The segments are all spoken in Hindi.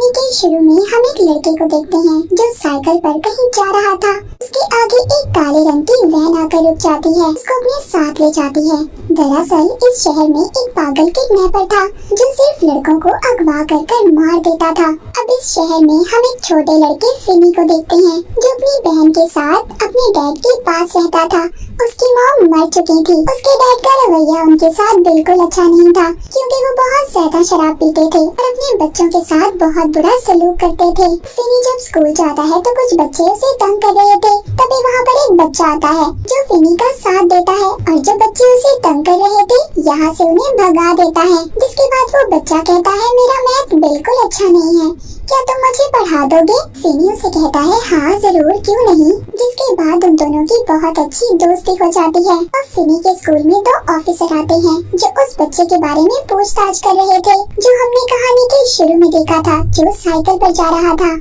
कहानी के शुरू में हम एक लड़के को देखते हैं जो साइकिल पर कहीं जा रहा था। उसके आगे एक काले रंग की वैन आकर रुक जाती है, उसको अपने साथ ले जाती है। दरअसल इस शहर में एक पागल किडनैपर था जो सिर्फ लड़कों को अगवा कर मार देता था। अब इस शहर में हम एक छोटे लड़के फिनी को देखते हैं जो अपनी बहन के साथ अपने डैड के पास रहता था। उसकी माँ मर चुकी थी। उसके डैड का रवैया उनके साथ बिल्कुल अच्छा नहीं था क्योंकि वो बहुत ज्यादा शराब पीते थे और अपने बच्चों के साथ बहुत बुरा सलूक करते थे। फिनी जब स्कूल जाता है तो कुछ बच्चे उसे तंग कर रहे थे, तभी वहाँ पर एक बच्चा आता है जो फिनी का साथ देता है और जो बच्चे उसे तंग कर रहे थे यहाँ से उन्हें भगा देता है। जिसके बाद वो बच्चा कहता है मेरा मैथ बिल्कुल अच्छा नहीं है, क्या तुम मुझे पढ़ा दोगे? फिनी उसे कहता है हाँ जरूर, क्यों नहीं। जिसके बाद उन दोनों की बहुत अच्छी दोस्ती हो जाती है और फिनी के स्कूल में 2 ऑफिसर आते हैं जो उस बच्चे के बारे में पूछताछ कर रहे थे जो हमने कहानी के शुरू में देखा था, जो साइकिल पर जा रहा था।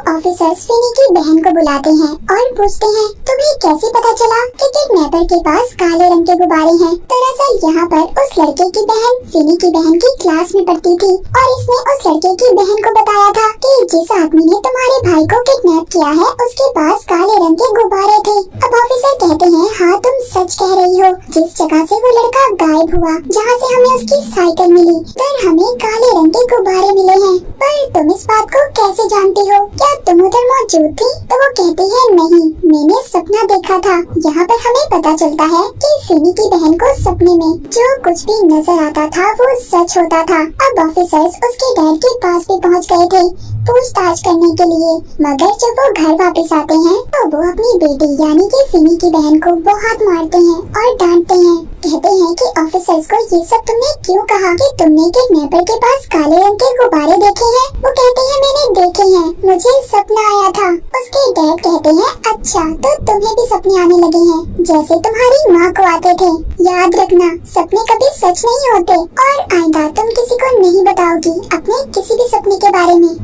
ऑफिसर्स फिनी की बहन को बुलाते हैं और पूछते हैं तुम्हें कैसे पता चला कि किडनैपर के पास काले रंग के गुब्बारे हैं? दरअसल यहाँ पर उस लड़के की बहन फिनी की बहन की क्लास में पढ़ती थी और इसने उस लड़के की बहन को बताया था कि जिस आदमी ने तुम्हारे भाई को किडनैप किया है उसके पास काले रंग के गुब्बारे थे। अब ऑफिसर कहते हैं हाँ तुम सच कह रही हो, जिस जगह से वो लड़का गायब हुआ जहाँ से हमें उसकी साइकिल मिली पर हमें काले रंग के गुब्बारे मिले हैं। पर तुम इस बात को कैसे जानती हो? क्या तुम उधर मौजूद थी? तो वो कहती है नहीं, मैंने सपना देखा था। यहाँ पर हमें पता चलता है कि फिनी की बहन को सपने में जो कुछ भी नजर आता था वो सच होता था। अब ऑफिसर्स उसके डैड के पास भी पहुँच गए थे पूछताछ करने के लिए, मगर जब वो घर वापस आते हैं तो वो अपनी बेटी यानी कि फिनी की बहन को बहुत मारते हैं और डांटते हैं। कहते हैं कि ऑफिसर्स को ये सब तुमने क्यों कहा कि तुमने किडनैपर के पास काले रंग के गुब्बारे देखे हैं? वो कहते हैं मैंने देखे हैं, मुझे सपना आया था। उसके डैड कहते हैं अच्छा तो तुम्हें भी सपने आने लगे हैं जैसे तुम्हारी माँ को आते थे। याद रखना सपने कभी सच नहीं होते और आइंदा तुम किसी को नहीं बताओगी अपने किसी भी सपने के बारे में।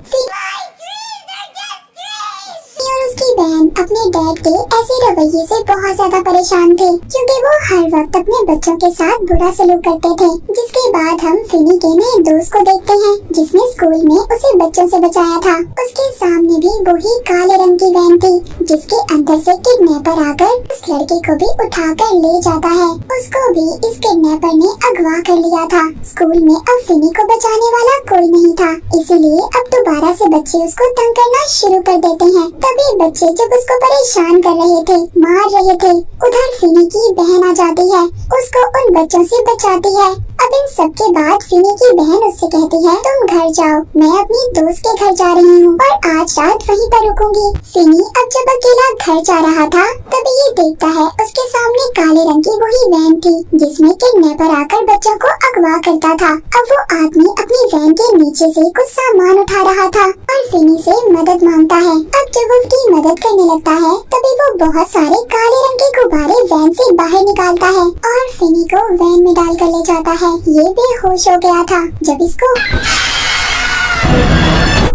और उसकी बहन अपने डैड के ऐसे रवैये से बहुत ज्यादा परेशान थे क्योंकि वो हर वक्त अपने बच्चों के साथ बुरा सलूक करते थे। जिसके बाद हम फिनी के नए दोस्त को देखते हैं जिसने स्कूल में उसे बच्चों से बचाया था। उसके सामने भी वही काले रंग की वैन थी जिसके अंदर से किडनैपर आकर उस लड़के को भी उठाकर ले जाता है। उसको भी इस किडनैपर ने अगवा कर लिया था। स्कूल में अब फिनी को बचाने वाला कोई नहीं था, इसीलिए अब दोबारा से बच्चे उसको तंग करना शुरू कर देते हैं। तभी बच्चे जब उसको परेशान कर रहे थे, मार रहे थे, उधर फिनी की बहन आ जाती है, उसको उन बच्चों से बचाती है। अब इन सब के बाद फिनी की बहन उससे कहती है तुम घर जाओ, मैं अपनी दोस्त के घर जा रही हूँ और आज रात वहीं पर रुकूंगी। फिनी अब जब अकेला घर जा रहा था तभी ये देखता है उसके सामने काले रंग की वही वैन थी जिसमें किडनैपर आकर बच्चों को अगवा करता था। अब वो आदमी अपनी वैन के नीचे से कुछ सामान उठा रहा था और फिनी से मदद मांगता है। अब जब उसकी मदद करने लगता है तभी वो बहुत सारे काले रंग के गुब्बारे वैन से बाहर निकालता है और फिनी को वैन में डाल कर ले जाता है। ये बेहोश हो गया था। जब इसको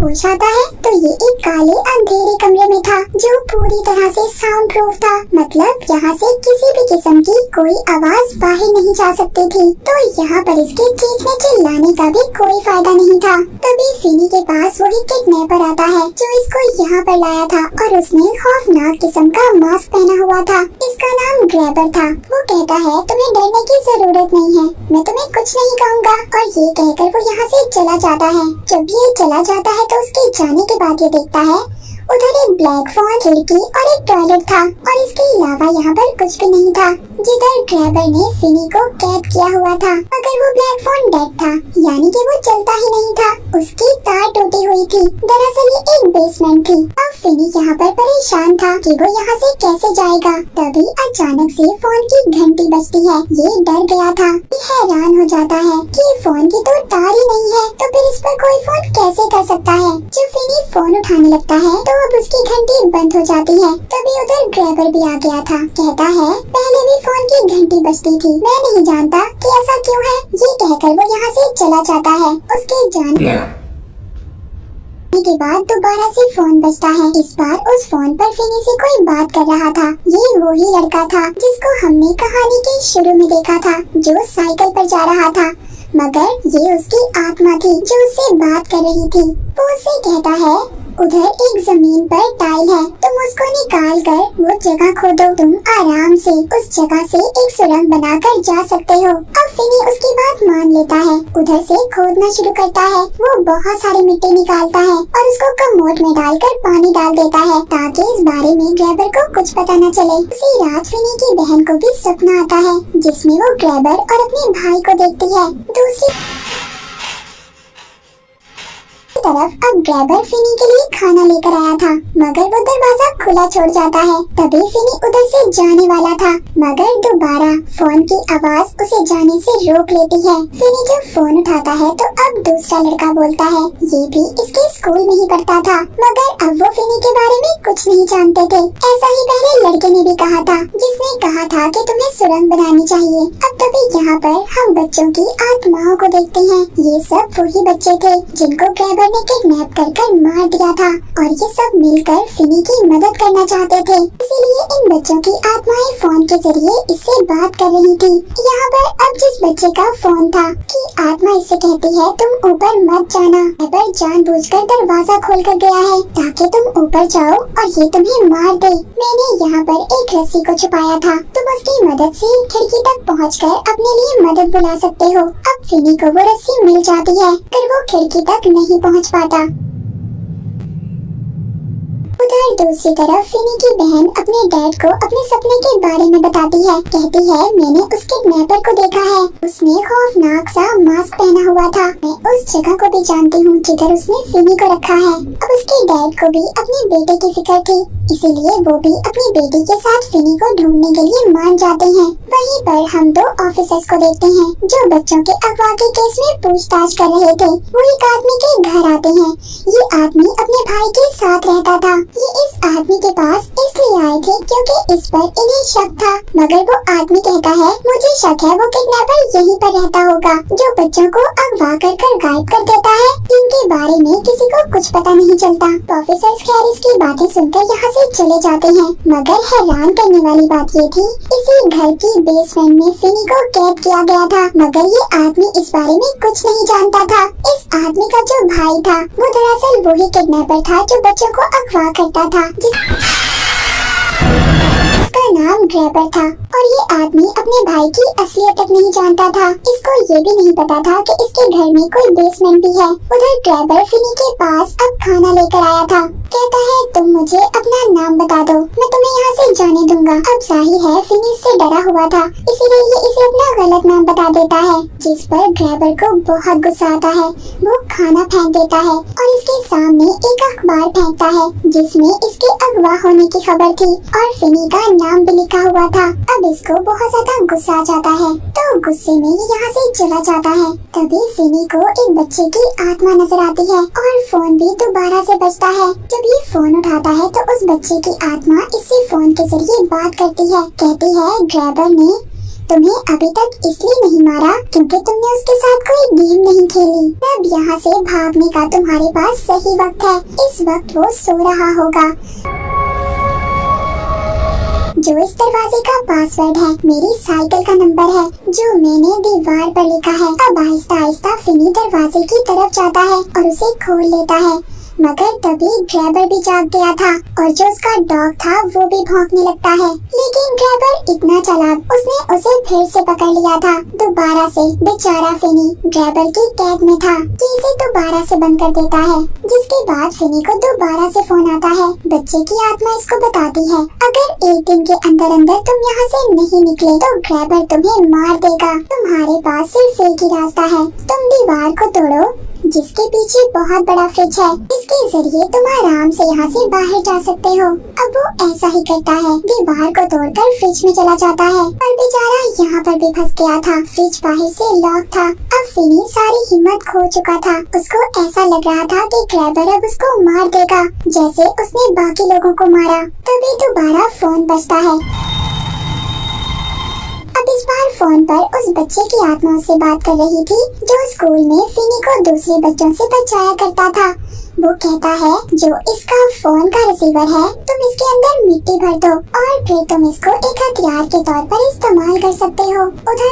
होश आता है तो ये एक काले अंधेरे कमरे में था जो पूरी तरह से साउंड प्रूफ था, मतलब यहाँ से किसी भी किस्म की कोई आवाज बाहर नहीं जा सकती थी। तो यहाँ पर इसके चीखने चिल्लाने का भी कोई फायदा नहीं था। तभी फिनी के पास वही किडनैपर आता है जो इसको यहाँ पर लाया था और उसने खौफनाक किस्म का मास्क पहना हुआ था। इसका नाम ग्रैबर था। वो कहता है तुम्हें डरने की जरूरत नहीं है, मैं तुम्हें कुछ नहीं कहूँगा, और ये कहकर वो यहाँ से चला जाता है। जब ये चला जाता है तो उसके जाने के बाद ये देखता है उधर एक ब्लैक फोन, खिड़की और एक टॉयलेट था और इसके अलावा यहाँ पर कुछ भी नहीं था जिधर ग्रैबर ने फिनी को कैद किया हुआ था। मगर वो ब्लैक फोन डेड था, यानी कि वो चलता ही नहीं था, उसकी तार टूटी हुई थी। दरअसल ये एक बेसमेंट थी। अब फिनी यहाँ पर परेशान था कि वो यहाँ से कैसे जाएगा। तभी अचानक से फोन की घंटी बजती है। ये डर गया था, ये हैरान हो जाता है कि फोन की तो तार ही नहीं है, तो फिर इस पर कोई फोन कैसे कर सकता है। जब फिनी फोन उठाने लगता है तो अब उसकी घंटी बंद हो जाती है। तभी उधर ग्रैबर भी आ गया था। कहता है पहले भी फोन की घंटी बजती थी, मैं नहीं जानता कि ऐसा क्यों है। ये कहकर वो यहाँ से चला जाता है। उसके जाने के बाद दोबारा से फोन बजता है। इस बार उस फोन पर फिनी से कोई बात कर रहा था। ये वही लड़का था जिसको हमने कहानी के शुरू में देखा था, जो साइकिल पर जा रहा था। मगर ये उसकी आत्मा थी जो उससे बात कर रही थी। वो उससे कहता है, उधर एक जमीन पर टाइल है, तुम उसको निकाल कर वो जगह खोदो, तुम आराम से उस जगह से एक सुरंग बनाकर जा सकते हो। अब फिनी उसकी बात मान लेता है, उधर से खोदना शुरू करता है। वो बहुत सारी मिट्टी निकालता है और उसको कमोड में डालकर पानी डाल देता है ताकि इस बारे में ग्रैबर को कुछ पता न चले। उसी रात फिनी की बहन को भी सपना आता है जिसमें वो ग्रैबर और अपने भाई को देखती है। दूसरी तरफ अब ग्रैबर फिनी के लिए खाना लेकर आया था, मगर वो दरवाजा खुला छोड़ जाता है। तभी फिनी उधर से जाने वाला था, मगर दोबारा फोन की आवाज उसे जाने से रोक लेती है। फिनी जब फोन उठाता है तो अब दूसरा लड़का बोलता है, ये भी इसके स्कूल में ही पढ़ता था, मगर अब वो फिनी के बारे में कुछ नहीं जानते थे। ऐसा ही पहले लड़के ने भी कहा था, जिसने कहा था कि तुम्हें सुरंग बनानी चाहिए। अब तभी यहाँ पर हम बच्चों की आत्माओं को देखते हैं। ये सब वही बच्चे थे जिनको ग्रैबर ने किडनैप कर मार दिया था और ये सब मिलकर फिनी की मदद करना चाहते थे। इसीलिए इन बच्चों की आत्माएं फोन के जरिए इससे बात कर रही थी। यहाँ पर अब जिस बच्चे का फोन था कि आत्मा इससे कहती है, तुम ऊपर मत जाना। ग्रैबर जानबूझकर दरवाजा खोल कर गया है ताकि तुम ऊपर जाओ और ये तुम्हें मार दे। मैंने यहाँ पर एक रस्सी को छुपाया था, तुम उसकी मदद से खिड़की तक पहुँचकर अपने लिए मदद बुला सकते हो। अब फिनी को वो रस्सी मिल जाती है पर वो खिड़की तक नहीं पहुँच पाता। उधर दूसरी तरफ फिनी की बहन अपने डैड को अपने सपने के बारे में बताती है। कहती है, मैंने उस किडनैपर को देखा है, उसने खौफनाक सा मास्क पहना हुआ था। मैं उस जगह को भी जानती हूँ जिधर उसने फिनी को रखा है। अब उसके डैड को भी अपने बेटे की फिक्र थी, इसीलिए वो भी अपनी बेटी के साथ फिनी को ढूंढने के लिए मान जाते हैं। वहीं पर हम दो ऑफिसर्स को देखते हैं जो बच्चों के अगवा के केस में पूछताछ कर रहे थे। वो एक आदमी के घर आते हैं। ये आदमी अपने भाई के साथ रहता था। ये इस आदमी के पास इसलिए आए थे क्योंकि इस पर इन्हें शक था, मगर वो आदमी कहता है, मुझे शक है वो किडनैपर यहीं पर रहता होगा जो बच्चों को अगवा कर गायब कर देता है, जिनके बारे में किसी को कुछ पता नहीं चलता। ऑफिसर्स खैर इसकी बातें सुनकर यहाँ से चले जाते हैं, मगर हैरान करने वाली बात ये थी, इसी घर की बेसमेंट में फिनी को कैद किया गया था, मगर ये आदमी इस बारे में कुछ नहीं जानता था। इस आदमी का जो भाई था वो दरअसल वही किडनैपर था जो बच्चों को अगवा करता था, जिसका नाम ग्रैबर था। और ये आदमी अपने भाई की असलियत तक नहीं जानता था। इसको ये भी नहीं पता था कि इसके घर में कोई बेसमेंट भी है। उधर ग्रैबर फिनी के पास अब खाना लेकर आया था। कहता है, तुम मुझे अपना नाम बता दो, मैं तुम्हें यहाँ से जाने दूंगा। अब जाहिर है फिनी इससे डरा हुआ था, इसीलिए ये इसे अपना गलत नाम बता देता है, जिस पर ग्रैबर को बहुत गुस्सा आता है। वो खाना फेंक देता है और इसके सामने एक अखबार फेंकता है जिसमें इसके अगवा होने की खबर थी और फिनी का नाम भी लिखा हुआ था। अब इसको बहुत ज्यादा गुस्सा आ जाता है, तो गुस्से में ये यहाँ से चला जाता है। तभी फिनी को एक बच्चे की आत्मा नजर आती है और फोन भी दोबारा से बजता है। जब ये फोन उठाता है तो उस बच्चे की आत्मा इससे फोन के जरिए बात करती है। कहती है, ग्रैबर ने तुम्हें अभी तक इसलिए नहीं मारा क्योंकि तुमने उसके साथ कोई गेम नहीं खेली। अब यहाँ से भागने का तुम्हारे पास सही वक्त है। इस वक्त वो सो रहा होगा। जो इस दरवाजे का पासवर्ड है मेरी साइकिल का नंबर है जो मैंने दीवार पर लिखा है। अब आहिस्ता आहिस्ता फिनी दरवाजे की तरफ जाता है और उसे खोल लेता है, मगर तभी ग्रैबर भी जाग गया था और जो उसका डॉग था वो भी भौंकने लगता है। लेकिन ग्रैबर इतना चालाक, उसने उसे फिर से पकड़ लिया था। दोबारा से बेचारा फिनी ग्रैबर की कैद में था, जिसे दोबारा से बंद कर देता है। जिसके बाद फिनी को दोबारा से फोन आता है। बच्चे की आत्मा इसको बताती है, अगर एक दिन के अंदर अंदर तुम यहाँ से नहीं निकले तो ग्रैबर तुम्हें मार देगा। तुम्हारे पास सिर्फ एक ही रास्ता है, तुम दीवार को तोड़ो जिसके पीछे बहुत बड़ा फ्रिज है, इसके जरिए तुम आराम से यहाँ से बाहर जा सकते हो। अब वो ऐसा ही करता है, दीवार को तोड़कर फ्रिज में चला जाता है और बेचारा यहाँ पर भी फंस गया था। फ्रिज बाहर से लॉक था। अब फिनी सारी हिम्मत खो चुका था। उसको ऐसा लग रहा था कि ग्रैबर अब उसको मार देगा जैसे उसने बाकी लोगों को मारा। तभी दोबारा फोन बजता है। अब इस बार फोन पर उस बच्चे की आत्मा उससे बात कर रही थी जो स्कूल में फिनी को दूसरे बच्चों से बचाया करता था। वो कहता है, जो इसका फोन का रिसीवर है तुम इसके अंदर मिट्टी भर दो और फिर तुम इसको एक हथियार के तौर पर इस्तेमाल कर सकते हो। उधर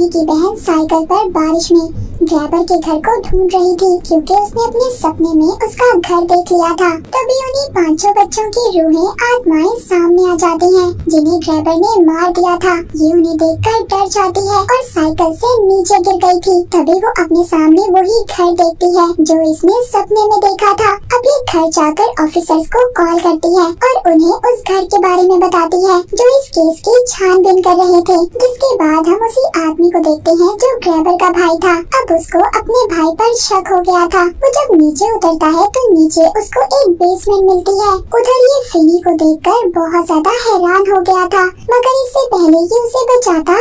की बहन साइकिल पर बारिश में ग्रैबर के घर को ढूंढ रही थी, क्योंकि उसने अपने सपने में उसका घर देख लिया था। तभी उन्हीं 5 बच्चों की रूहें आत्माएं सामने आ जाती हैं, जिन्हें ग्रैबर ने मार दिया था। ये उन्हें देखकर डर जाती है और साइकिल से नीचे गिर गई थी। तभी वो अपने सामने वही घर देखती है जो इसने सपने में देखा था। अब ये घर जाकर ऑफिसर्स को कॉल करती है और उन्हें उस घर के बारे में बताती है जो इस केस की छानबीन कर रहे थे। जिसके बाद हम उसी आदमी को देखते हैं जो ग्रैबर का भाई था। अब उसको अपने भाई पर शक हो गया था। वो जब नीचे उतरता है तो नीचे उसको एक बेसमेंट मिलती है। उधर ये फिनी को देखकर बहुत ज्यादा हैरान हो गया था, मगर इससे पहले ही उसे बचाता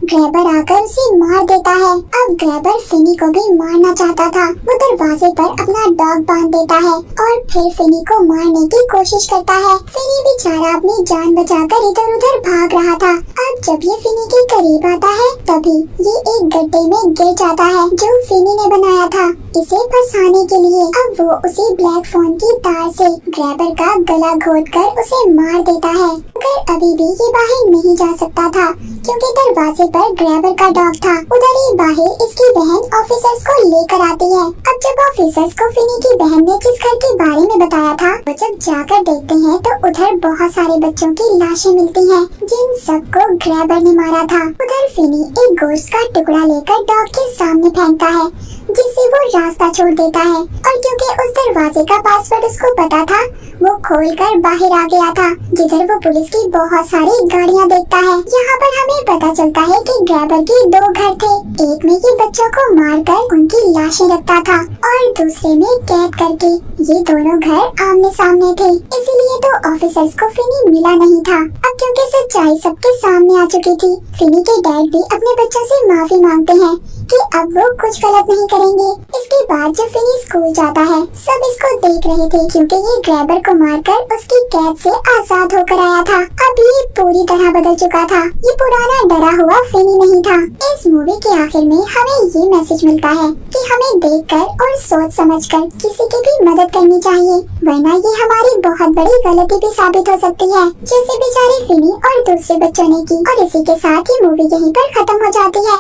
ग्रैबर आकर उसे मार देता है। अब ग्रैबर फिनी को भी मारना चाहता था। वो दरवाजे पर अपना डॉग बांध देता है और फिर फिनी को मारने की कोशिश करता है। फिनी बेचारा अपनी जान बचाकर इधर उधर भाग रहा था। अब जब ये फिनी के करीब आता है तभी ये एक गड्ढे में गिर जाता है जो फिनी ने बनाया था इसे फंसाने के लिए। अब वो उसी ब्लैक फोन की तार से ग्रैबर का गला घोटकर उसे मार देता है, मगर अभी भी ये बाहर नहीं जा सकता था क्योंकि दरवाजे पर ग्रैबर का डॉग था। उधर ही बाहर इसकी बहन ऑफिसर्स को लेकर आती है। अब जब ऑफिसर्स को फिनी की बहन ने जिस घर के बारे में बताया था वो जब जाकर देखते हैं तो उधर बहुत सारे बच्चों की लाशें मिलती हैं जिन सबको ग्रैबर ने मारा था। उधर फिनी एक गोश्त का टुकड़ा लेकर डॉग के सामने फेंकता है जिससे वो रास्ता छोड़ देता है, और क्योंकि उस दरवाजे का पासवर्ड उसको पता था वो खोलकर बाहर आ गया था। जिधर वो पुलिस की बहुत सारी गाड़ियां देखता है। यहाँ पर हमें पता चलता है कि ग्रैबर के 2 घर थे। एक में ये बच्चों को मारकर उनकी लाशें रखता था और दूसरे में कैद करके। ये दोनों घर आमने सामने थे, इसीलिए तो ऑफिसर्स को फिनी मिला नहीं था। अब क्योंकि सच्चाई सबके सामने आ चुकी थी, फिनी के डैड भी अपने बच्चों से माफी मांगते हैं कि अब वो कुछ गलत नहीं करेंगे। इसके बाद जब फिनी स्कूल जाता है सब इसको देख रहे थे क्योंकि ये ग्रैबर को मारकर उसकी कैद से आजाद होकर आया था। अब ये पूरी तरह बदल चुका था। ये पुराना डरा हुआ फिनी नहीं था। इस मूवी के आखिर में हमें ये मैसेज मिलता है कि हमें देखकर और सोच समझकर किसी की भी मदद करनी चाहिए, वरना ये हमारी बहुत बड़ी गलती भी साबित हो सकती है, जैसे बेचारे फिनी और दूसरे बच्चों ने की। और इसी के साथ ही मूवी यहीं पर खत्म हो जाती है।